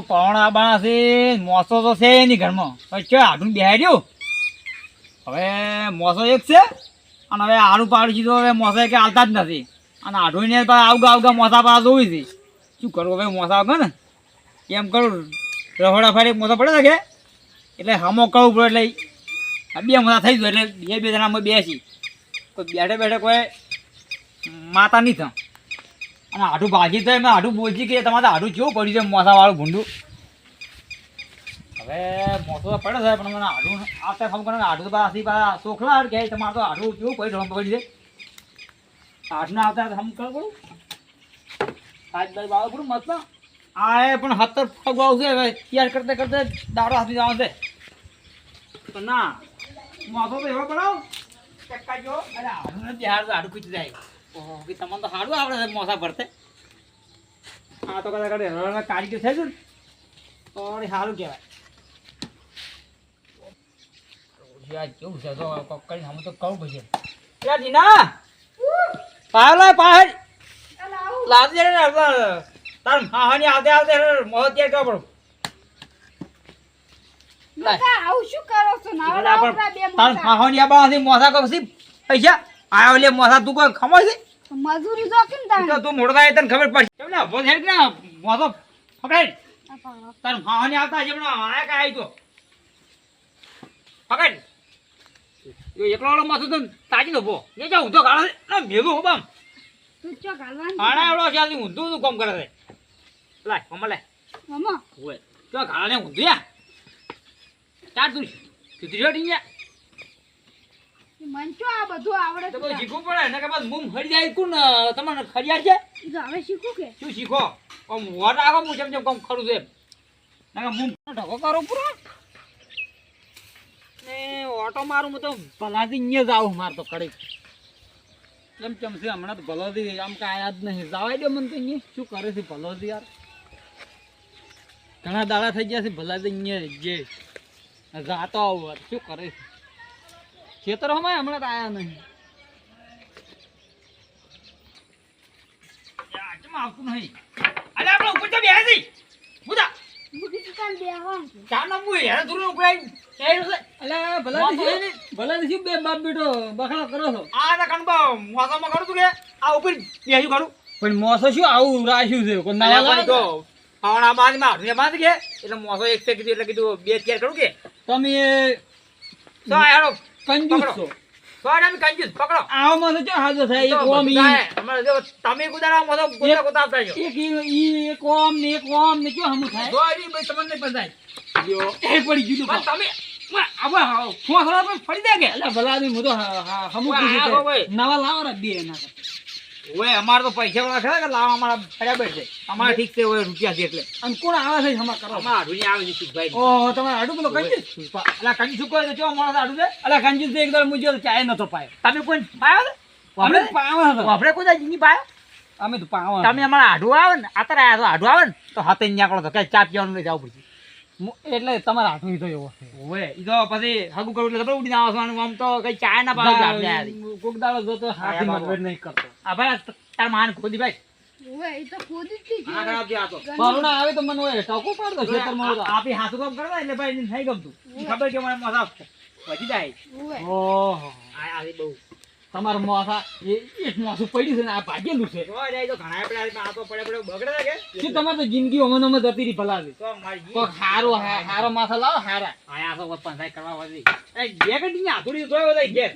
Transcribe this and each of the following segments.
પવણા બા છે મોસો તો છે એની ઘરમાં ચો આડું બેહાડ્યું હવે મોસો એક છે અને હવે આડું પાડું તો હવે મોસા કે હાલતા જ નથી અને આડું ને આવગા મોસા પાડા જોવી છે શું કરવું હવે મોસા વગર ને એમ કરું રહોડા ફાડી મોસા પડે કે એટલે હમો કરવું પડે એટલે બે મોસા થઈ ગયું એટલે બે જણા અમે બેસી કોઈ બેઠે બેઠે કોઈ માતા નહીં થાય અને આડું ભાગી થાય મેં આડું બોલજી કે તમારે આડું કેવું પડ્યું છે મોસાવાળું ભૂંડું હવે મોસો તો પડે છે પણ મને આડું આવતા ખબર કરે આડું તો પાછી ચોખલા કે તમારે તો આડું કેવું પડ્યું પડી છે આડું આવતા હમ કર પડું સાત બાય બાવ પડું મત આ એ પણ 70 પગ આવશે હવે તૈયાર કરતે કરતે દાડો હાથી જવાનું છે તો ના મોસો તો એવો બનાવ ચક્કા જો અરે આડું નથી આડું ખીચી જાય ઓહો કે તમને તો સારું આવડે છે મોસા ભરતે આ તો કદાચ કાઢે કારીગર થઈ ગયું તો સારું કહેવાય કેવું છે તો કરીને હું તો કહું પછી પેલા જીના પાહલ પાહલ લાવજે તાર હાની આવતે આવતે મોહ તૈયાર કરવા પડો આવું શું કરો છો નાવડા બે તાર હાની આબાથી મોસા કો પછી પૈસા આયો લે મોસા તું કોઈ ખમો છે મજૂરી જો કેમ તાણ તો તું મોડો થાય તને ખબર પડશે કેમ ને બોલ હેડ કે મોસો પકડ તાર હાની આવતા જેમનો આયા કાઈ તો પકડ એ એકલો વાળો માથું તો તાજી નો ભો એ જા ઊંધો ગાળે ના મેલો હો બામ તું ચો ગાલવાનું આણા એવડો છે આથી ઊંધું નું કામ કરે છે લાય મમ્મા મમ્મા ઓય ચો ગાળે ઊંધું યા ચાર તું સીધી જોડી યા મન ચો આ બધું આવડે તો કોઈ શીખવું પડે ને કે બસ મુમ હરી જાય કોણ તમને ખરિયાર છે તો હવે શીખું કે શું શીખો આમ વર રાખો હું જેમ કામ કરું છે ના મુમ ઢકો કરો પૂરો ને ઓટો મારું હું તો ભલાથી અહીંયા જ આવું માર તો કડી કેમ કેમ છે હમણાં તો ભલોથી આમ કાંઈ આયા જ નહીં જવાય દે મને તો અહીંયા શું કરે છે ભલોથી યાર ઘણા દાડા થઈ ગયા છે ભલાથી અહીંયા જે જાતો આવું શું કરે છે ખેતરોમાં હમણાં તો આયા નહીં આવતું નહીં અરે આપણે ઉપર તો બેહે છે બુદા મુકી ચાલ બેહવા ચાર નંબર હેર દૂર ઉકળાઈ અલે ભલા શું બે બાપ બેટો બખાડો કરો છો આ તો કણબા મોસામાં કરું તું કે આ ઉપર બેહ્યું કરું પણ મોસો શું આવું રાખ્યું છે કોઈ નવા લાગે તો આવણા બાદમાં ને બાદ કે એટલે મોસો એક છે કીધું એટલે કીધું બે તૈયાર કરું કે તમે તો યારો કંજૂસ છો સોડામી કંજૂસ પકડો આવો મોસો જો હાજો થાય એક ઓમ ઈ અમારે જો તમે ગુદારા મોસો ગોતા આવતા જો એક ઈ એક ઓમ ને જો હમુ થાય જોરી ભાઈ તમને પજાય યો એક પડી ગયું તમે આવા ફોસળા પર ફરી દે કે એટલે ભલાની મો તો હમુ કીધું નવા લાવો ને બે ના ઓય અમાર તો પૈસા વાળા ખરા કે લાવા અમારા બરાબર છે અમાર ઠીક છે ઓય રૂપિયા છે એટલે અને કોણ આવે છે હમા કરો અમાર આડું આવે છે સુભાઈ ઓહો તમાર આડું બોલો કઈ અલા કંજી સુકો છે જો અમાર આડું છે અલા કંજી તો એકદમ મુજો ચાય નતો પાયો તમે કોઈ પાયો અમે પાયો આપણે કોઈ જીની પાયો અમે તો પાયો તમે અમાર આડું આવે ને આતર આયા તો આડું આવે ને તો હાથે ન્યાકળો તો કઈ ચા પીવાનું લઈ જાવ પડશે એટલે તમારા આડું તો એવો છે ઓય ઈ તો પછી હગુ કરું એટલે તમે ઉડીને આવવાનું આમ તો કઈ ચા ના પાવ આપણે કોક દાડો જો તો હાથી મતલબ નહીં કરતો આ ભાઈ તાર માન ખોદી ભાઈ ઓય ઈ તો ખોદી જ છે આ કરાવ દે આ તો પરુણા આવે તો મને ઓય ટકો પાડ દો ખેતર માં આપી હાથું કામ કરવા એટલે ભાઈ નહીં ગમતું ખબર કે મને મજા વધી જાય ઓહો આ આવી બહુ તમાર મોસા એક મોસું પડ્યું છે ને આ ભાગેલું છે ઓય જાય તો ઘણા પડ્યા આ તો પડે બગડે કે શું તમાર તો જિંદગી ઓમનોમાં જતી રહી ભલાવી તો મારી તો હારો માસા લાવો હારા આયા તો પંચાય કરવા વધી એ બે કડી આધુડી જોયો દે ઘેર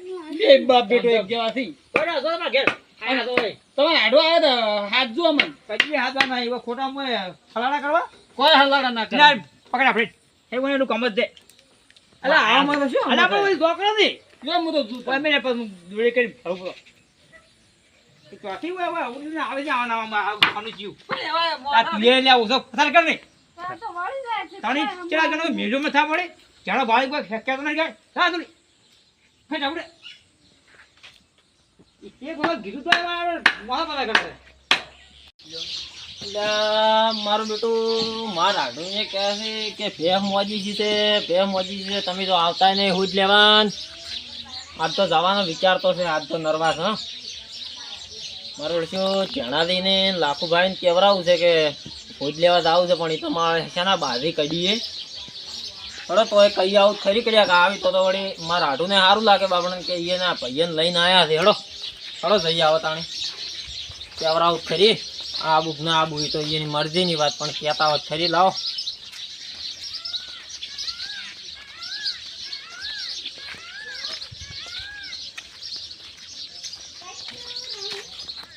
એક બાપ બેટો એક જેવા થી ઓડા જો ના ઘેર આયા તો ઓય તમે આડો આવે તો હાથ જો મન કદી હાથ ના એવો ખોટા મોય હલાડા કરવા કોઈ હલાડા ના કરે પકડ આપણે એ મને એનું કમ જ દે અલા આ માં શું અલા આપણે જોકરો નથી જો મુ તો કોઈ મેને પર દોડે કરી ફરો તો કાઠી હોય ઉડીને આવે છે આના આનું જીવ આ લે લે ઓસો ફસાર કર ને તો વાળી જાય છે તાણી ચલા જનો મેજો માં થા પડે જાણો બાળી કોઈ ફેક્યા તો નહીં જાય હા તું હે જાવડે એક વાર ગીધું તો મારા પતા કરે મારું બેટું મારા આડું એ કહે છે કે ભેહ મોજી છે તમે તો આવતા નહીં હુજ લેવાન આજ તો જવાનો વિચાર તો છે આજ તો નર્વાસ હા મારું શું ચણા લઈને લાખુભાઈને કેવરાવું છે કે ભોજ લેવા જાવું છે પણ એ તો મારે શાના બાજી કઢીએ હડો તો એ કઈ આવું ખરી કર્યા કે આવી તો વળી મારા હાડુને સારું લાગે બાપણ કે એના ભાઈને લઈને આવ્યા છે હડો જઈએ આવો તાણી ત્યાં આવું ખરી આબુ ના આબુ એ તો એની મરજીની વાત પણ કહેતા હોત ખરી લાવો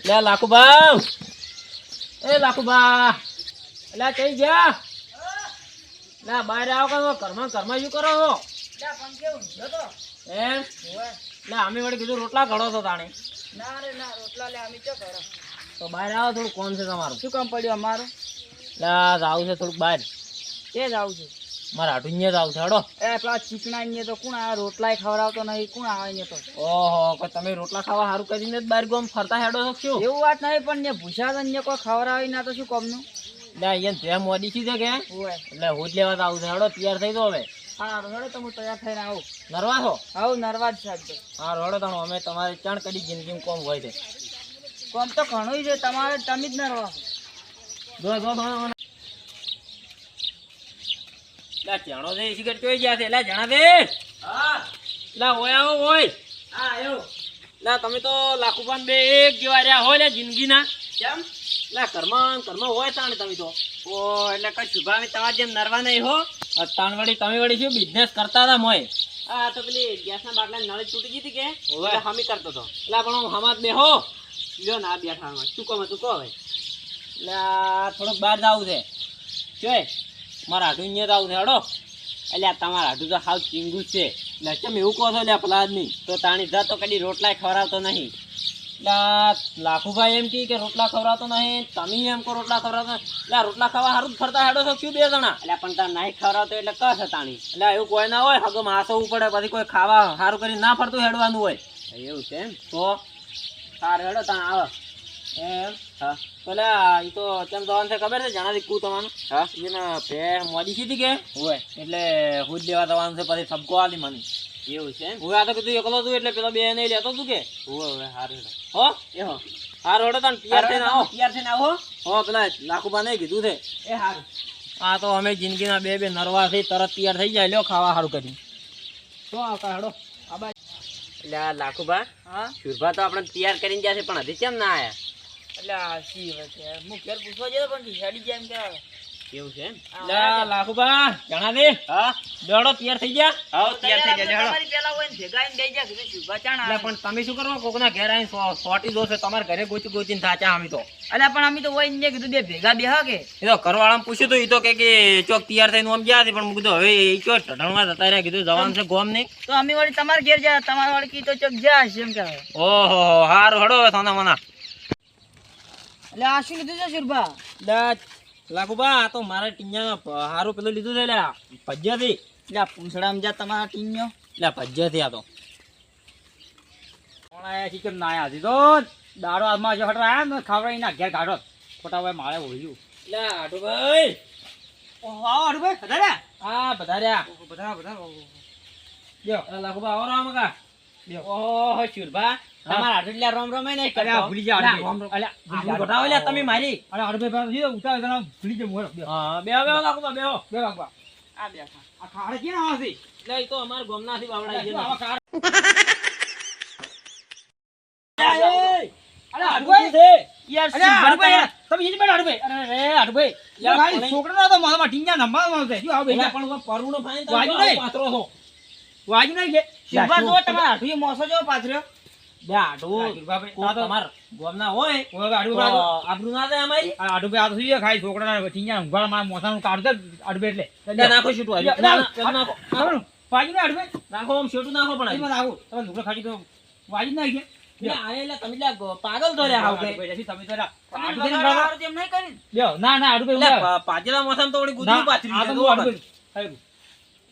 લે લાખુબા એ લાખુબા એટલે કઈ ગયા લે બહાર આવો કે ઘરમાં શું કરો છો એમ લે અમે વળી કીધું રોટલા ઘડો છો તાણે ના રે ના રોટલા લે અમે ચો કરો તો બહાર આવો થોડું કોણ છે તમારું શું કામ પડ્યું અમારું લે જાવું છે થોડુંક બહાર કે જ આવું છે મારા હાટું જ આવું છે હડો એ પેલા ચીકણા ને તો કોણ આ રોટલાય ખવડાવતો નહીં કોણ આવે ને તો ઓહો કોઈ તમે રોટલા ખાવા સારું કરીને જ બહાર ગોમ ફરતા હેડો છો શું એવું વાત નહીં પણ ને ભૂસા ને કોઈ ખવડાવી ના તો શું કોમનું લે અહીંયા જેમ મોડી છે કે હોય એટલે હું જ લેવા આવું છે હડો તૈયાર થઈ દો હવે હા રોડે તો હું તૈયાર થઈને આવું નરવા છો આવું નરવા જ છે હા રોડો તો અમે તમારે ચાણ કડી જિંદગીમાં કોમ હોય છે કોમ તો ઘણું છે તમારે તમે જ નરવા લા જાણો છે સિગરેટ ચોઈ ગયા છે લા જણા દે હા લા ઓય આવો ઓય હા આયો લા તમે તો લાખુપાન બે એક જેવા રહ્યા હોય લે જિંદગીના કેમ લા ઘરમાં હોય તાણે તમે તો ઓ એટલે કઈ શુભામી તમારે જેમ નરવા નહીં હો તાણ વળી તમે વળી શું બિઝનેસ કરતા હતા મોય હા તો પેલી ગેસના બાટલા નળી તૂટી ગઈ હતી કે એટલે હમી કરતો હતો એટલે પણ હું હમાત બેહો લ્યો ના બેઠા તું કહો હવે એટલે થોડુંક બહાર જવું છે જોઈ મારા હાડું અહીંયા આવું છે હડો એટલે તમારા હાડું તો હાવ ચીંગું છે એટલે કેમ એવું કહો છો એટલે પલાદ નહીં તો તાણી જા તો કદી રોટલા ખવડાવતો નહીં એટલે લાખુભાઈ એમ કે રોટલા ખવડાવતો નહીં તમે એમ કહો રોટલા ખવડાવતો એટલે રોટલા ખાવા સારું ફરતા હેડો છો શું બે જણા એટલે પણ તાર નહીં ખવડાવતો એટલે કસ તાણી એટલે એવું કોઈ ના હોય હગમ હાસવું પડે પછી કોઈ ખાવા સારું કરીને ના ફરતું હેડવાનું હોય એવું છે એમ તો સારું હેડો તાણ આવે એમ હા પેલે એ તો કેમ જવાનું છે ખબર છે જણાવી કું તમારું હા એને પે મોડી સીધી કે હોય એટલે હું જ લેવા જવાનું છે પછી સબકો આલી મને એવું છે હું આ તો કીધું એકલો છું એટલે પેલો બે નહીં લેતો તું કે હોય હારું હો એ હો હારું હેડો તને તૈયાર થઈને આવો હો પેલા લાખુબા નહીં કીધું છે એ હારું આ તો અમે જિંદગીના બે નરવા થઈ તરત તૈયાર થઈ જાય લ્યો ખાવા સારું કરી શું આવતા હેડો આબા એટલે આ લાખુબા હા શુરભા તો આપણે તૈયાર કરીને ગયા છે પણ હજી કેમ ના આયા એટલે આ સી વાત છે હું ઘેર પૂછવા જતો પણ હેડી જાય એમ કે એવું છે એમ લા લાખુબા જણા દે હા દોડો તૈયાર થઈ ગયા હા તૈયાર થઈ ગયા તમારી પેલા હોય ને ભેગાઈને દઈ જા કે શુભા ચાણા એટલે પણ તમે શું કરો કોકના ઘેર આવીને સોટી દો છે તમારે ઘરે ગોચીને થાચા અમે તો એટલે પણ અમે તો હોય ને કીધું બે ભેગા બેહ કે એ તો ઘરવાળાને પૂછ્યું તો એ તો કે ચોક તૈયાર થઈને આમ ગયા હતી પણ હું કીધું હવે એ ચો ઢઢણમાં જતા રહ્યા કીધું જવાનું છે ગોમ નહીં તો અમે વળી તમારે ઘેર જા તમારા વાળી કી તો ચોક જા છે એમ કે ઓહો હારું હડો હવે સોના મના એટલે આ શું લીધું છે શુરભા લાખુબા આ તો મારા ટીંજામાં હારું પેલું લીધું છે એટલે ભજ્યાથી એટલે આ પૂંછડામાં જા તમારા ટીન્યો એટલે ભજ્યાથી આ તો કોણ આયા છે કેમ ના આયા હજી તો દાડો હાથમાં જો હટરા આયા ને ખાવડાવી ના ઘેર કાઢો ખોટા ભાઈ મારે હોયું એટલે આડુભાઈ ઓહો આવો હટભાઈ વધાર્યા હા બધાર્યા બધા જો લાખુબા આવો રામ કા ઓહો શુરભા તમારા આટલા રોમ રોમ નહીં કર્યા ભૂલી જા અલ્યા ગોટાવો લ્યા તમે મારી અરે હટભાઈ ઉતાર જણા ભૂલી જા મોર હા બેહો લાખુબા બેહો બે વાગવા આ બેઠા આ ખાડે ક્યાં આવે છે એટલે ઈ તો અમાર ગોમનાથી બાવડા છે આવા ખાડે અરે હડભાઈ છે યાર હડભાઈ તમે ઈ બેઠા હડભાઈ અરે રે હડભાઈ યાર ભાઈ છોકરાનો તો મારા ટીંગા નંબર છે જો આવ બેઠા પણ પરુણો ફાઈન વાજુ નહીં પાત્રો છો વાજુ નહીં કે શુભા જો તમારા હઠુએ મોસો જો પાથર્યો બે આડો તમાર ગોમના હોય આબરૂ ના થાય અમારી આડુ બે આ તો સુઈએ ખાઈ છોકરાના ટીંગા ઊંઘાડા મારા મોસાનું કાઢ દે અડબે એટલે નાખો છૂટું આવી નાખો વાજુ ને અડબે નાખો આમ છૂટું નાખો પણ એમાં નાખો તમે ઢોકળા ખાઈ તો વાજુ નહીં કે આયેલા તમે પાગલ તો રહ્યા હાવ કે તમે તો આડુ એમ નહીં કરી લ્યો ના ના આડુ પાજરા મોસમ તો વળી ગુદરું પાથરી આ તો આડુ ખાઈ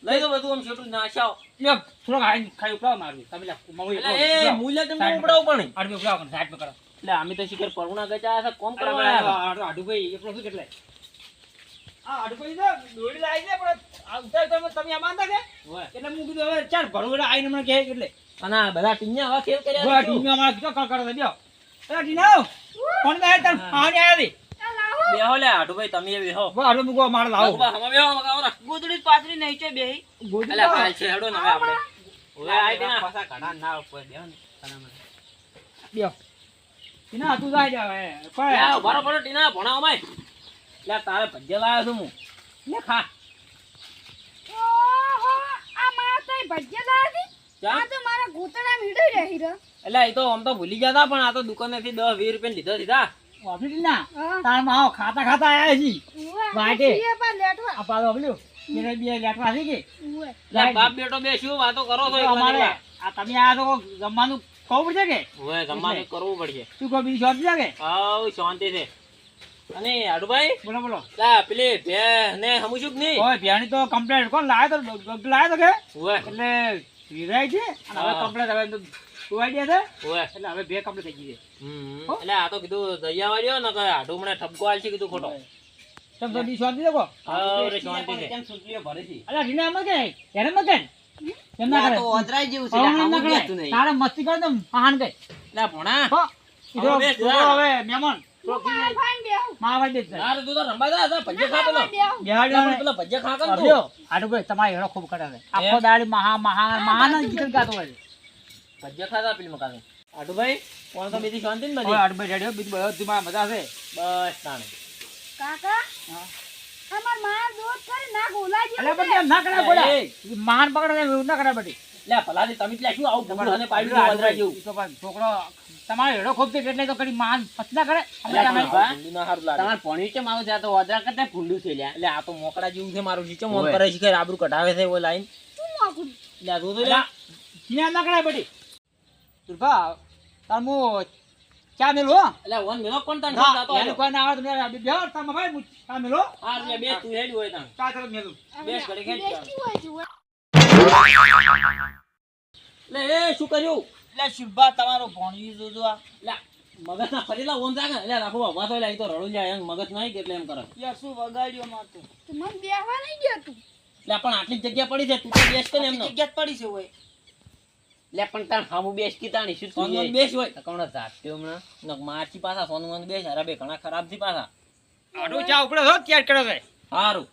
લઈ દો બધું આમ છૂટું નાશાવ લ્યો થોડો ખાઈ ઉપડાવ મારવી તમે લ્યો મમ્મી એ મૂલ્ય તમને ઉપડાવ પણ આડુ ઉપડાવ પણ સાઈડ માં કરો એટલે અમે તો શિખર પરુણા ગજા છે કોમ કરવા આવ્યા આડુ ભાઈ એટલો શું કેટલે આ આડુ ભાઈ તો દોડી લાવી છે પણ આ ઉતાર તમે આ માનતા કે એટલે હું કીધું હવે ચાલ ભરવું આઈને મને કહે એટલે અને બધા ટીન્યા આવા ખેલ કર્યા ટીન્યા મારા કીધો કર દે લ્યો એ ટીના કોણ બે તન પાણી આયા દે બેહો લે હાડુભાઈ તમે એ બેહો હાડો મૂકો મારે લાવો લાકુબા હમા બેહો મગાવો રા ગોદડી પાથરી નહીં છે બેહી ગોદી અલ્યા કાલ છે હેડો ને હવે આપણે ઓય આઈ દેના પાછા ઘણા ના ઉપર બેહો ને બેહો ટીના તું જાય જા હવે કોઈ લે બરો બરો ટીના ભણાવ માય લે તારે ભજ્જે લાવ્યો છું હું લે ખા ઓહો આ મારા તઈ ભજ્યા લાવી ચા આ તો મારા ઘૂંટણા મીડઈ રહી રે એટલે એ તો આમ તો ભૂલી જતા પણ આ તો દુકાનેથી 10 20 રૂપિયા લીધો સીધા ઓફિસ ના હા તાર માં આવો ખાતા ખાતા આયા છી વાટે. એ પા લેટવા આ પાડો બલ્યો મેરે બે લેટવા છે કે ઉવે લે બાપ બેટો બે શું વાતો કરો છો એકલા અમારે એકલા? આ તમે આ તો જમવાનું કહું પડશે કે ઓય જમવાનું કરવું પડશે તું કોઈ બીજી શોપ છે કે હાઉ શાંતિ છે અને હાડુભાઈ બોલો બોલો લા પેલી ભે ને હમુશું કે નહીં ઓય ભ્યાણી તો કમ્પ્લેટ કોણ લાયો તો ડોક્ટર લાયો તો કે ઓય એટલે વિરાય છે અને હવે હા. કમ્પ્લેટ હવે તું આઈડિયા છે ઓય એટલે હવે બે કમ્પ્લેટ થઈ ગઈ છે એટલે આ તો કીધું દયા વાળ્યો ને કે હાડુ મને ઠપકો આલ છે કીધું ખોટો તમ તો બી શાંતિ દેખો હાઉ રે શાંતિ છે અલા ઢીલા એમ કે એને મત કેમ ના કરે તારે મસ્તી કરે તો મહાન ગઈ લે ભણા હો હવે બેસ, ઈધર હવે મહેમાન મારા ફાઈન બેહું માવા દે છે યાર તું તો રંબા જા ભજ્જે ખા પેલો બેહું બેહાડી પેલો ભજ્જે ખા કર તું અભ્યો આડુ ભાઈ તમારી હેડો ખૂબ કરે છે આખો દાડી મહાન જ ગીત ગાતો હોય ભજ્જે ખાધા પેલી મકાને હાડુભાઈ કોણ તો બીજી શાંતિ ને ઓય બધી આડુ ભાઈ રેડિયો બીજું બધું માં મજા છે બસ તાણે કાકા અમાર માં દૂધ કરી ના ગોલાજી અલે પણ કેમ ના કરે બોલા એ. મહાન પકડે છે એવું ના કરે બટી લે ભલાથી તમે એટલે શું આવું ભૂંડું અને પાડ્યું વાંદરા જેવું ઈ તો પણ છોકરો તમારે હેડો ખૂબ છે એટલે તો કડી મહાન પતના કરે એટલે અમે પણ તમે ભૂંડું ના હારું લાગે. તમારે ભણ્યું છે મારું ત્યાં તો વાંદરા કરતા ભૂંડું છે લ્યા. એટલે આ તો મોકળા જેવું છે મારું નીચે મોન ઓય. કરે છે કે આબરૂ કઢાવે છે ઓય લાઈન શું મોકું લે આ જોજો લ્યા. કિના ના કરે બટી તુરફા તાર મો ચા મેલો હો એટલે ઓન મેલો કોણ તને ના, જાતો એને કોઈ ના આવે તો મેં બેહો તાર મભાઈ હું ચા મેલો હા લે બે તું હેડ હોય તાણ ચા તરફ મેલું બેસ ઘડી ખેંચ બેસતી હોય જુએ લે એ શું કર્યું એટલે શુભા તમારો ભણ્યું જોજો આ લે મગજ ના ફરીલા ઓન જાગે એટલે રાખો વાતો લે ઈ તો રડું જાય એમ મગજ નહીં કે એટલે એમ કરે યાર શું વગાડ્યો મારતો તું મને બેહવા નહીં દેતું લે પણ આટલી જ જગ્યા પડી છે તું તો બેસ કે ને એમનો જગ્યા પડી છે હોય લે પણ તાણ હામું બેસ કી તાણી શું સોનવન બેસ હોય કોણ જાતે હમણાં નક મારચી પાછા સોનવન બેસ અરે બે ઘણા ખરાબ થી પાછા આડું ચા ઉપડે છો ક્યાં કરે છે હારું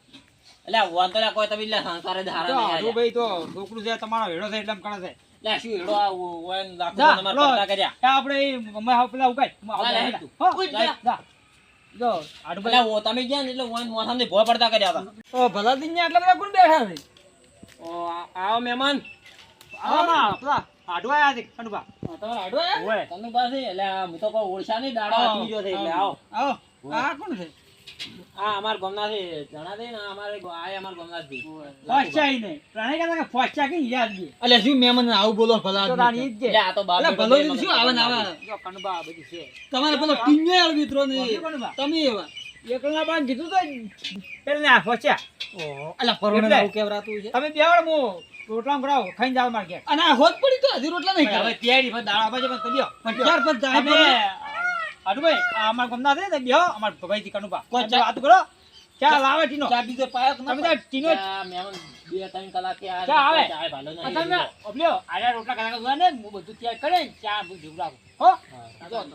એટલે વાંધો લે કોઈ તમે લે સંસારે જ હારા તો નહીં આડું આલ્યા. ભાઈ તો છોકરું છે તમારો હેડો છે એટલે એમ કરે છે લે શું હેડો આ ઓયન લાખો જા તમારે લો પડતા કર્યા આ આપણે અમે હાવ પેલા ઉગાય હા, લે, હેડ તું. હો ઉઈ જા જા. જા જો આડું એટલે ભાઈ ઓ તમે ગયા ને એટલે ઓયન મોથાને ભોય પડતા કર્યા હતા ઓ ભલા દિન આટલા બધા કોણ બેઠા છે ઓ આવો મહેમાન આમાં પેલા આડું આયા છે કનુભા તમારે હાડો ઓય. તને પાસે એટલે આ હું તો કોઈ ઓળશા નહીં દાડો આપી ગયો છે એટલે આવો આવો આ કોણ છે આ અમાર ગામના છે જણા દે ને અમારે આ અમાર ગામના જ છે. ફોસ્ચાઈ નહીં પ્રણય કહેતા કે ફોસ્ચા કે યાદ ગઈ એટલે શું મહેમાન આવું બોલો ભલા તો તારી ઈ જ છે. એટલે આ તો બાપ એટલે બેટો ભલો બે દિન મગજ શું આવે ને ના આવે જો કનુભા બધું છે તમારે પેલો ટીંગે આવ મિત્રો ને કનુભા તમે એવા એકલા બાન કીધું તો પેલા ના ફોસ્ચા અલા એટલે. પરોણે આવું કેવરાતું છે તમે બેવાડ મો રોટલા કરાવો ખાઈને જાવ માર ઘેર અને આ હોત પડી તો હજી રોટલા નહીં હવે ખાવા તૈયારી પર દાડા બાજુ પણ તબિયો પણ ચાર પાંચ દાડા અમે આડુભાઈ આ અમાર ગમના છે ને બેહો અમાર ભાઈ થી કનુભા કોઈ કોઈ વાત કરો ચા લાવે ટીનો ચા બીજો પાયો કે તમે તો ટીનો જ- મહેમાન 2-3 કલાકે આ ચા આવે. ચા ભાલો આ નહીં તમે ઓબલ્યો આયા રોટલા કરા જોવા ને હું બધું તૈયાર કરે ચા બધું જીવડાવું હો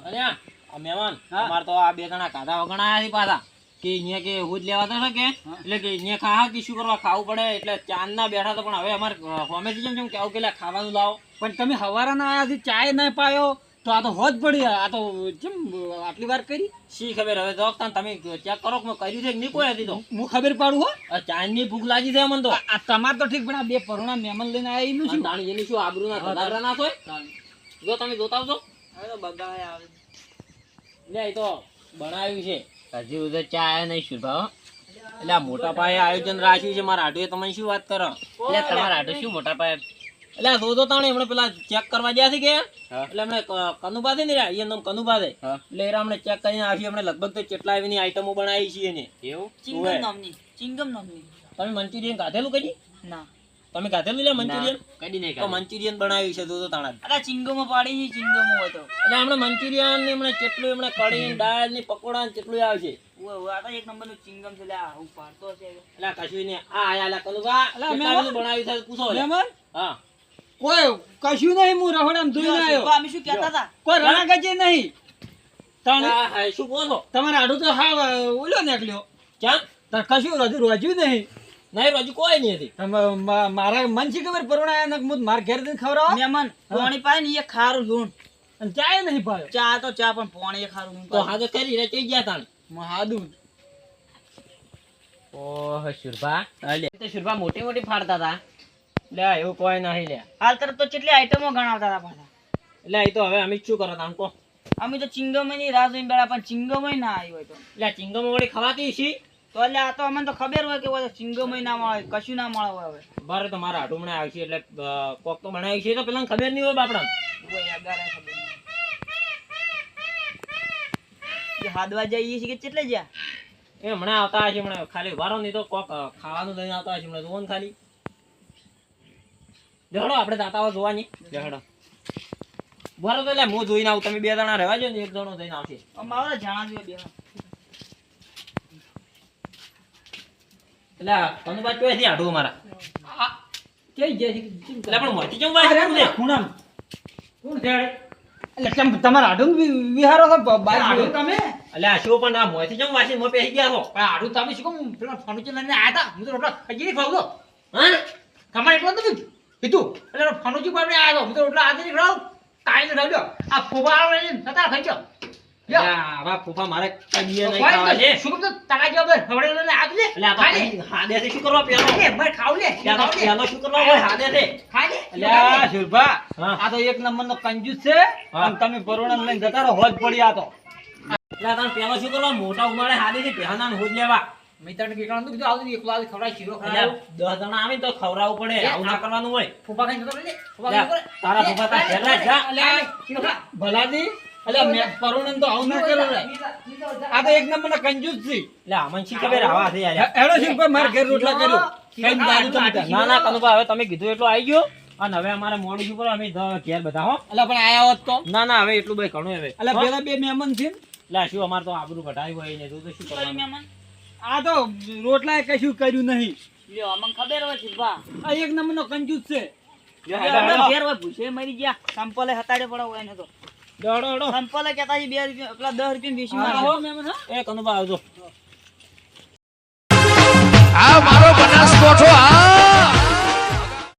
અને આ મહેમાન હા. અમાર તો આ બે જણા કાઢા વગણ આયા છે પાછા કે અહીંયા કે હું જ લેવા તો કે એટલે કે અહીંયા ખા કે શું કરવા ખાવું પડે એટલે ચાંદના બેઠા તો પણ હવે અમાર હોમેથી જેમ કે આવું કે લે ખાવાનું લાવો પણ તમે હવારાના આયા થી ચાય નહીં પાયો તો આ તો હોજ પડી આ તો જેમ આટલી વાર કરી શી ખબર હવે જો તમે ચેક કરો કે મેં કર્યું છે કે નહીં કોઈ હતી તો હું ખબર પાડું હો આ ચાંદની ભૂખ લાગી છે અમને તો આ તમાર તો ઠીક પણ આ બે પરુણા મહેમાન લઈને આયા એનું શું તાણી એની શું આબરૂના ધધારા ના થાય જો તમે જોતા આવશો હવે તો બધા આવે લે એ તો બનાવ્યું છે હજી ઉધર ચા આયા નહીં શુભા એટલે આ મોટા પાયે આયોજન રાખ્યું છે મારા આટુએ તમે શું વાત કરો એટલે તમારા આટુ શું મોટા પાયે એટલે આ જોજો તાણે હમણાં પેલા ચેક કરવા ગયા છે કે એટલે હમણે કનુભા છે ને રે, એ નામ કનુભા છે એટલે એરા હમણે ચેક કરીને આવી હમણે લગભગ તો કેટલા એની આઈટમો બનાવી છે એને એવું ચિંગમ નામની તમે મંચુરિયન ખાધેલું કદી ના તમે ખાધેલું લે મંચુરિયન કદી નહીં તો મંચુરિયન બનાવ્યું છે જોજો તાણા અરે ચિંગમો પાડી છે ચિંગમો હોય તો એટલે હમણાં મંચુરિયન ને હમણાં કેટલું હમણાં કઢી ને દાળ ને પકોડા ને કેટલું આવે છે આ તો એક નંબરનું ચિંગમ છે લે આ હું પાડતો છે એટલે કશું ને આ આયા લા કનુભા કેટલા મહેમાન? બનાવ્યું છે પૂછો લે. મહેમાન હા કોઈ કશું નહીં હું રહોડામ ધોઈને આવ્યો અમે શું કહેતા હતા કોઈ રણાગજે નહીં તાણે હા, શું કહો છો? તમારે આડું તો હા ઓલ્યો નીકળ્યો ક્યાં? તાર કશું રોજ્યું નહીં. નહીં હજુ કોઈ નહીં હતી. મારા મન છે ખબર પરવણા માર ઘેર જઈને ખવડાવો મહેમાન પાણી પાય ને એ ખારું લૂણ અને ચાય નહીં પાયો. ચા તો ચા પણ પાણી એ ખારું લૂણ તો હા તો કરી રે ચઈ ગયા તાણ. હાદું ઓહ શુરભા તો શુરભા મોટી મોટી ફાડતા હતા. લે એવું કોઈ નહીં લે. હાલ તરફ તો કેટલી આઈટમો ગણાવતા હતા પાછા. એટલે એ તો હવે અમે શું કરો તાણ કહો. અમે તો ચિંગમ ની રાહ જોઈને બેઠા પણ ચિંગમ ના આવી હોય તો એટલે ચિંગમ વળી ખવાતી છી. તો એટલે આ તો અમને તો ખબર હોય કે ચિંગમ ના મળે કશું ના મળે હોય હવે બારે તો મારા હાટું મને આવશે એટલે કોક તો બનાવી છે તો પેલા ખબર નહીં હોય બાપડા. હોય અગારે ખબર નહીં. જે હાદવા જઈએ છીએ કે કેટલે જ્યાં એ હમણાં આવતા હશે હમણાં ખાલી વારો નહીં તો કોક ખાવાનું લઈને આવતા હશે હમણાં જોવો ને ખાલી. દેખડો આપણે દાતાઓ જોવાની દેખડો. બરો તો એટલે હું જોઈને આવું તમે બે જણા રહેવા જો ને એક જણો જઈને આવશે. મારા જાણા જોઈએ બે એટલે તમે બાદ ચોથી હાટું અમારા. ક્યાં ગયા છે? એટલે પણ મોતી કેમ વાત કરું લે? ખૂણામ કોણ છે? એટલે કેમ તમારા આડું વિહારો છો બાજુ તમે? એટલે આ શું પણ આ મોતી કેમ વાસી મો પેહી ગયા છો? પણ આડું તમે શું કેમ પેલા ફર્નિચર લઈને આયા હતા? હું તો રોટલા ખાઈ નહીં ખાવ તો. હા તમારે એટલો નથી કીધું એટલે ફર્નિચર પર આયા તો હું તો રોટલા આજે નહીં ખાવ કાઈ ન રાખ્યો આ ફોબાળો લઈને સતા ખાઈ ગયો. આવા ફૂફા મારે કડીએ નહીં ખાવા છે. શું કેમ તો તાકા જેવો બે હવડે લઈને આપજે. એટલે આ તો હાદે થી શું કરવા પેલો? ભાઈ ખાવ લે પેલો શું કરવા હોય હાદે થી? ખાઈ લે. એટલે શુરભા હા. આ તો એક નંબરનો કંજૂસ છે હા. અને તમે પરોણા લઈને જતા રહો હોજ પડી આ તો. એટલે તાર પેલો શું કરવા મોટા ઉમાડે હાદે થી પહેના ને હોજ લેવા. મેં તને કીધું કીધું આવતું એકલો આવી ખવડાય શીરો એટલે ખવડાય 10 જણા આવે ને તો ખવડાવવું પડે. આવું ના કરવાનું હોય. ફૂફા ખાઈને જતો રહેજે. ફૂફા લે, ખાઈને જતો રહે. તારા ફૂફા તાર ઘેર રાખ જા. અલ્યા, શીરો ખા. ભલાદી અલ્યા મેં પરોણા તો આવું ના કરો રે. આ તો એક નંબરનો કંજૂસ છે. એટલે આમાં શી ખબર આવા છે યાર. હેડો શીરો માર ઘેર રોટલા કર્યો ખાઈને દારૂ તમે ત્યાં. ના ના કનુભા હવે તમે કીધું એટલું આવી ગયો અને હવે અમારે મોડું શું કરો અમે ઘેર બધા હો. અલ્યા પણ આયા હોત તો ના ના હવે એટલું ભાઈ ઘણું હવે. અલ્યા પેલા બે મહેમાન છે ને? એટલે શું અમારે તો આબરૂ ઘટાડી હોય ને તો શું કરવાનું? મહેમાન આ તો રોટલાએ કશું કર્યું નહીં. લ્યો અમને ખબર હોય શિલ્પા આ એક નંબરનો કંજૂસ છે. ઘેર હોય ભૂસે મરી ગયા સંપલે હતાડે પડે હોય ને તો દોડો દોડો. સંપલે કહેતા 2 રૂપિયા પેલા 10 રૂપિયા વેચી હા, મારે હો મહેમાન હા. એ કનુભા આવજો. આ મારો બનાસકોઠો આ